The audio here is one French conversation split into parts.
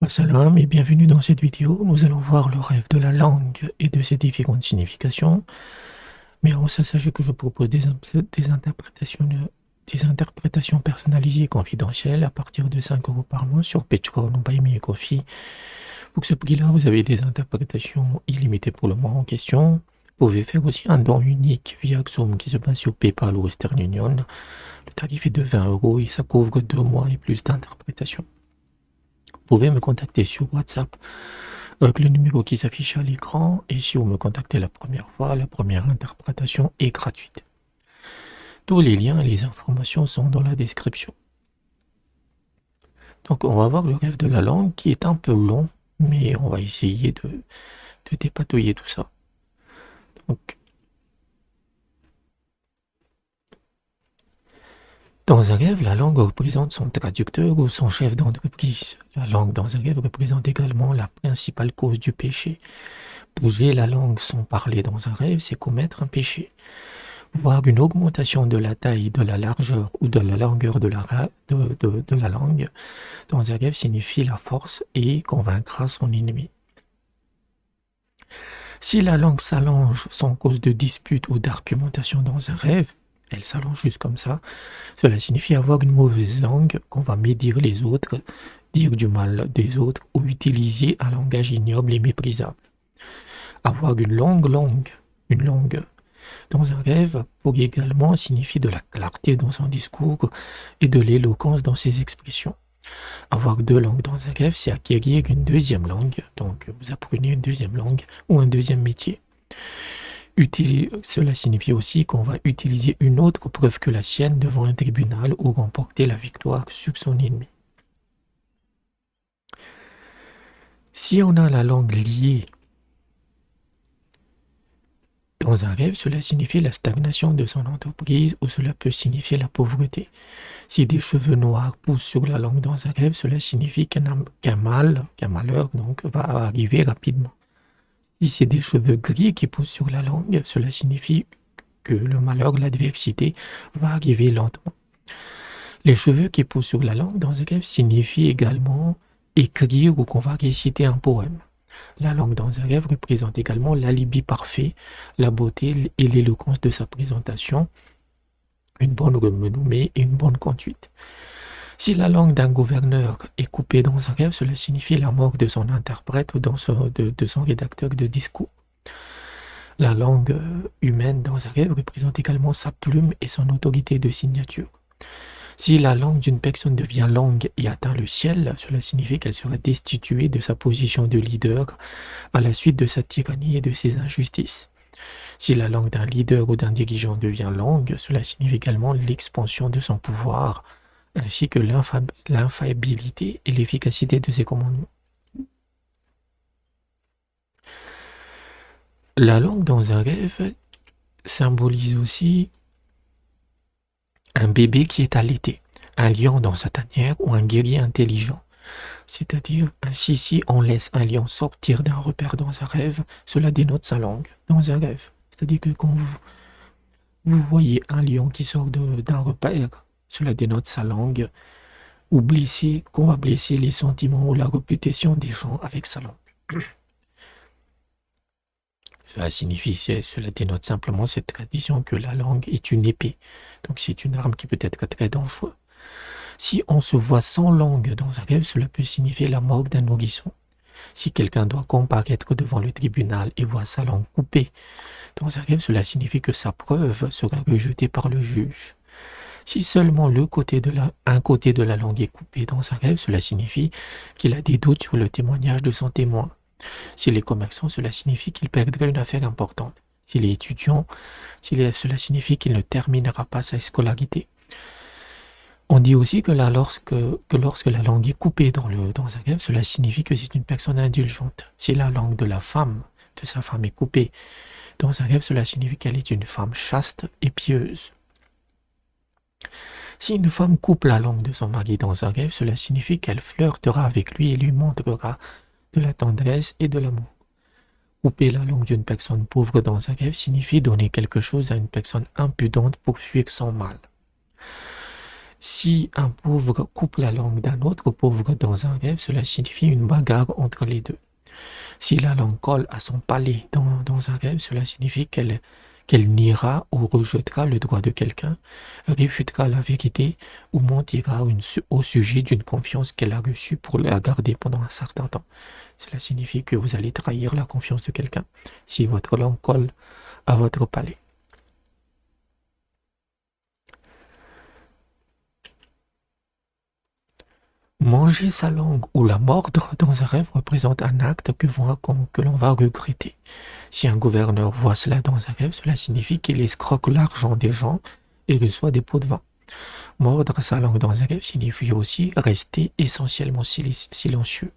Salam et bienvenue dans cette vidéo. Nous allons voir le rêve de la langue et de ses différentes significations. Mais avant ça, sachez que je propose des interprétations personnalisées et confidentielles à partir de 5 euros par mois sur Patreon ou Buy Me a Coffee. Pour ce prix-là, vous avez des interprétations illimitées pour le mois en question. Vous pouvez faire aussi un don unique via Xoom qui se passe sur PayPal ou Western Union. Le tarif est de 20 euros et ça couvre 2 mois et plus d'interprétations. Vous pouvez me contacter sur WhatsApp avec le numéro qui s'affiche à l'écran et si vous me contactez la première fois, la première interprétation est gratuite. Tous les liens et les informations sont dans la description. Donc on va voir le rêve de la langue qui est un peu long, mais on va essayer de dépatouiller tout ça. Donc, dans un rêve, la langue représente son traducteur ou son chef d'entreprise. La langue dans un rêve représente également la principale cause du péché. Bouger la langue sans parler dans un rêve, c'est commettre un péché. Voir une augmentation de la taille, de la largeur ou de la longueur de la langue dans un rêve signifie la force et convaincra son ennemi. Si la langue s'allonge sans cause de dispute ou d'argumentation dans un rêve, elle s'allonge juste comme ça, cela signifie avoir une mauvaise langue, qu'on va médire les autres, dire du mal des autres ou utiliser un langage ignoble et méprisable. Avoir une langue dans un rêve pourrait également signifier de la clarté dans son discours et de l'éloquence dans ses expressions. Avoir deux langues dans un rêve, c'est acquérir une deuxième langue, donc vous apprenez une deuxième langue ou un deuxième métier. Cela signifie aussi qu'on va utiliser une autre preuve que la sienne devant un tribunal ou remporter la victoire sur son ennemi. Si on a la langue liée dans un rêve, cela signifie la stagnation de son entreprise ou cela peut signifier la pauvreté. Si des cheveux noirs poussent sur la langue dans un rêve, cela signifie qu'un malheur donc, va arriver rapidement. Si c'est des cheveux gris qui poussent sur la langue, cela signifie que le malheur, l'adversité, va arriver lentement. Les cheveux qui poussent sur la langue dans un rêve signifient également écrire ou qu'on va réciter un poème. La langue dans un rêve représente également l'alibi parfait, la beauté et l'éloquence de sa présentation, une bonne renommée et une bonne conduite. Si la langue d'un gouverneur est coupée dans un rêve, cela signifie la mort de son interprète ou de son rédacteur de discours. La langue humaine dans un rêve représente également sa plume et son autorité de signature. Si la langue d'une personne devient langue et atteint le ciel, cela signifie qu'elle sera destituée de sa position de leader à la suite de sa tyrannie et de ses injustices. Si la langue d'un leader ou d'un dirigeant devient langue, cela signifie également l'expansion de son pouvoir, ainsi que l'infaillibilité et l'efficacité de ses commandements. La langue dans un rêve symbolise aussi un bébé qui est allaité, un lion dans sa tanière ou un guerrier intelligent. C'est-à-dire, ainsi si on laisse un lion sortir d'un repère dans un rêve, cela dénote sa langue dans un rêve. C'est-à-dire que quand vous voyez un lion qui sort d'un repère, cela dénote sa langue, ou qu'on va blesser les sentiments ou la réputation des gens avec sa langue. Cela dénote simplement cette tradition que la langue est une épée. Donc c'est une arme qui peut être très dangereuse. Si on se voit sans langue dans un rêve, cela peut signifier la mort d'un nourrisson. Si quelqu'un doit comparaître devant le tribunal et voit sa langue coupée dans un rêve, cela signifie que sa preuve sera rejetée par le juge. Si seulement un côté de la langue est coupé dans un rêve, cela signifie qu'il a des doutes sur le témoignage de son témoin. S'il est commerçant, cela signifie qu'il perdrait une affaire importante. S'il est étudiant, cela signifie qu'il ne terminera pas sa scolarité. On dit aussi que lorsque la langue est coupée dans un rêve, cela signifie que c'est une personne indulgente. Si la langue de sa femme est coupée dans un rêve, cela signifie qu'elle est une femme chaste et pieuse. Si une femme coupe la langue de son mari dans un rêve, cela signifie qu'elle flirtera avec lui et lui montrera de la tendresse et de l'amour. Couper la langue d'une personne pauvre dans un rêve signifie donner quelque chose à une personne impudente pour fuir son mal. Si un pauvre coupe la langue d'un autre pauvre dans un rêve, cela signifie une bagarre entre les deux. Si la langue colle à son palais dans un rêve, cela signifie qu'elle niera ou rejettera le droit de quelqu'un, réfutera la vérité ou mentira au sujet d'une confiance qu'elle a reçue pour la garder pendant un certain temps. Cela signifie que vous allez trahir la confiance de quelqu'un si votre langue colle à votre palais. Manger sa langue ou la mordre dans un rêve représente un acte que l'on va regretter. Si un gouverneur voit cela dans un rêve, cela signifie qu'il escroque l'argent des gens et reçoit des pots de vin. Mordre sa langue dans un rêve signifie aussi rester essentiellement silencieux,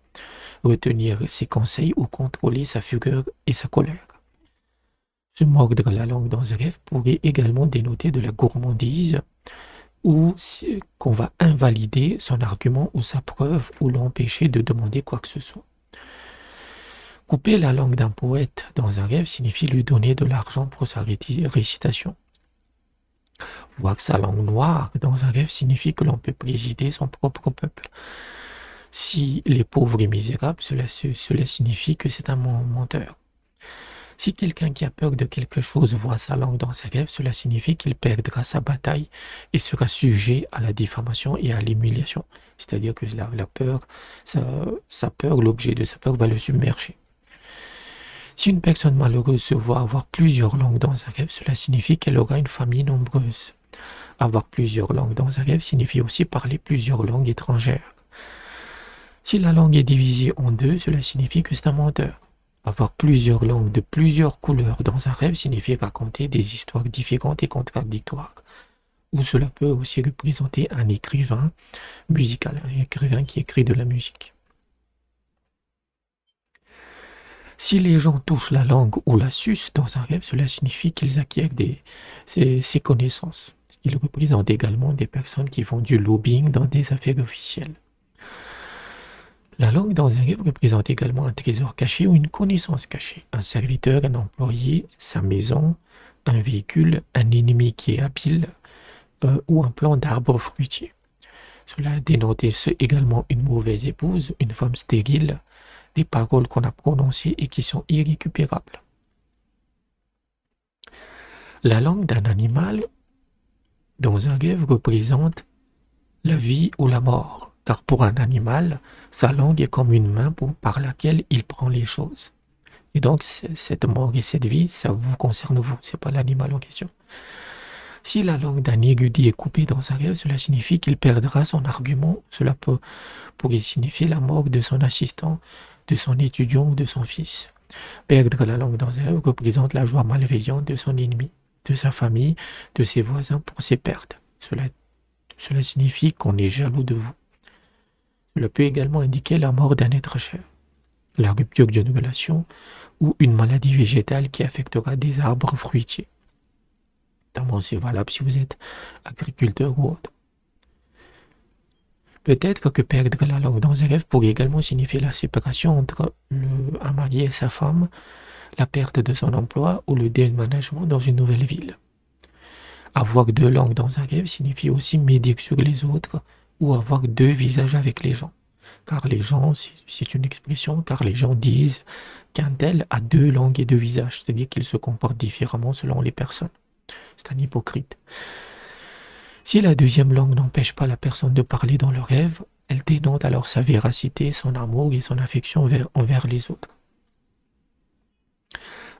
retenir ses conseils ou contrôler sa fureur et sa colère. Se mordre la langue dans un rêve pourrait également dénoter de la gourmandise ou qu'on va invalider son argument ou sa preuve ou l'empêcher de demander quoi que ce soit. Couper la langue d'un poète dans un rêve signifie lui donner de l'argent pour sa récitation. Voir sa langue noire dans un rêve signifie que l'on peut présider son propre peuple. Si les pauvres et misérables, cela signifie que c'est un menteur. Si quelqu'un qui a peur de quelque chose voit sa langue dans ses rêves, cela signifie qu'il perdra sa bataille et sera sujet à la diffamation et à l'humiliation. C'est-à-dire que la peur, sa peur, l'objet de sa peur va le submerger. Si une personne malheureuse se voit avoir plusieurs langues dans un rêve, cela signifie qu'elle aura une famille nombreuse. Avoir plusieurs langues dans un rêve signifie aussi parler plusieurs langues étrangères. Si la langue est divisée en deux, cela signifie que c'est un menteur. Avoir plusieurs langues de plusieurs couleurs dans un rêve signifie raconter des histoires différentes et contradictoires. Ou cela peut aussi représenter un écrivain musical, un écrivain qui écrit de la musique. Si les gens touchent la langue ou la sucent dans un rêve, cela signifie qu'ils acquièrent ces connaissances. Ils représentent également des personnes qui font du lobbying dans des affaires officielles. La langue dans un rêve représente également un trésor caché ou une connaissance cachée. Un serviteur, un employé, sa maison, un véhicule, un ennemi qui est habile ou un plan d'arbre fruitier. Cela dénote également une mauvaise épouse, une femme stérile, des paroles qu'on a prononcées et qui sont irrécupérables. La langue d'un animal dans un rêve représente la vie ou la mort, car pour un animal, sa langue est comme une main par laquelle il prend les choses. Et donc, cette mort et cette vie, ça vous concerne vous, c'est pas l'animal en question. Si la langue d'un érudit est coupée dans un rêve, cela signifie qu'il perdra son argument. Cela pourrait signifier la mort de son assistant, de son étudiant ou de son fils. Perdre la langue dans un rêve représente la joie malveillante de son ennemi, de sa famille, de ses voisins pour ses pertes. Cela signifie qu'on est jaloux de vous. Cela peut également indiquer la mort d'un être cher, la rupture d'une relation ou une maladie végétale qui affectera des arbres fruitiers. Notamment, c'est valable si vous êtes agriculteur ou autre. Peut-être que perdre la langue dans un rêve pourrait également signifier la séparation entre un mari et sa femme, la perte de son emploi ou le déménagement dans une nouvelle ville. Avoir deux langues dans un rêve signifie aussi médire sur les autres ou avoir deux visages avec les gens. Car les gens, c'est une expression, car les gens disent qu'un tel a deux langues et deux visages, c'est-à-dire qu'il se comporte différemment selon les personnes. C'est un hypocrite. Si la deuxième langue n'empêche pas la personne de parler dans le rêve, elle dénote alors sa véracité, son amour et son affection envers les autres.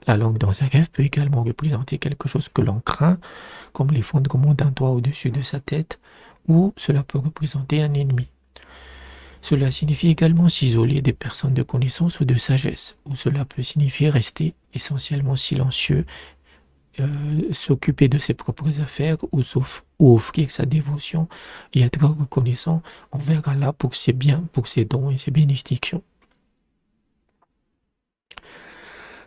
La langue dans un rêve peut également représenter quelque chose que l'on craint, comme l'effondrement d'un toit au-dessus de sa tête, ou cela peut représenter un ennemi. Cela signifie également s'isoler des personnes de connaissance ou de sagesse, ou cela peut signifier rester essentiellement silencieux, s'occuper de ses propres affaires ou offrir sa dévotion et être reconnaissant envers Allah pour ses biens, pour ses dons et ses bénédictions.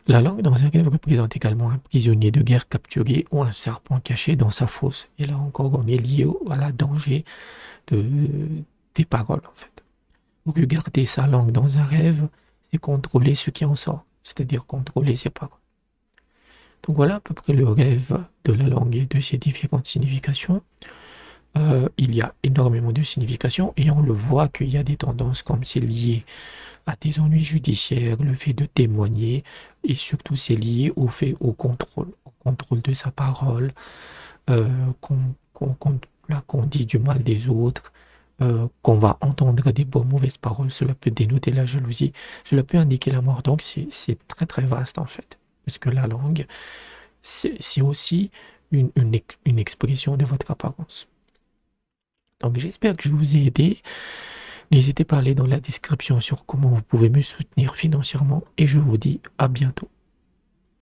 La langue dans un rêve représente également un prisonnier de guerre capturé ou un serpent caché dans sa fosse. Et là encore, on est lié à la danger des paroles en fait. Regarder sa langue dans un rêve, c'est contrôler ce qui en sort, c'est-à-dire contrôler ses paroles. Donc voilà à peu près le rêve de la langue et de ses différentes significations. il y a énormément de significations et on le voit qu'il y a des tendances comme c'est lié à des ennuis judiciaires, le fait de témoigner et surtout c'est lié au contrôle de sa parole, qu'on dit du mal des autres, qu'on va entendre des bonnes mauvaises paroles, cela peut dénoter la jalousie, cela peut indiquer la mort. Donc c'est très très vaste en fait. Parce que la langue, c'est aussi une expression de votre apparence. Donc j'espère que je vous ai aidé. N'hésitez pas à aller dans la description sur comment vous pouvez me soutenir financièrement et je vous dis à bientôt.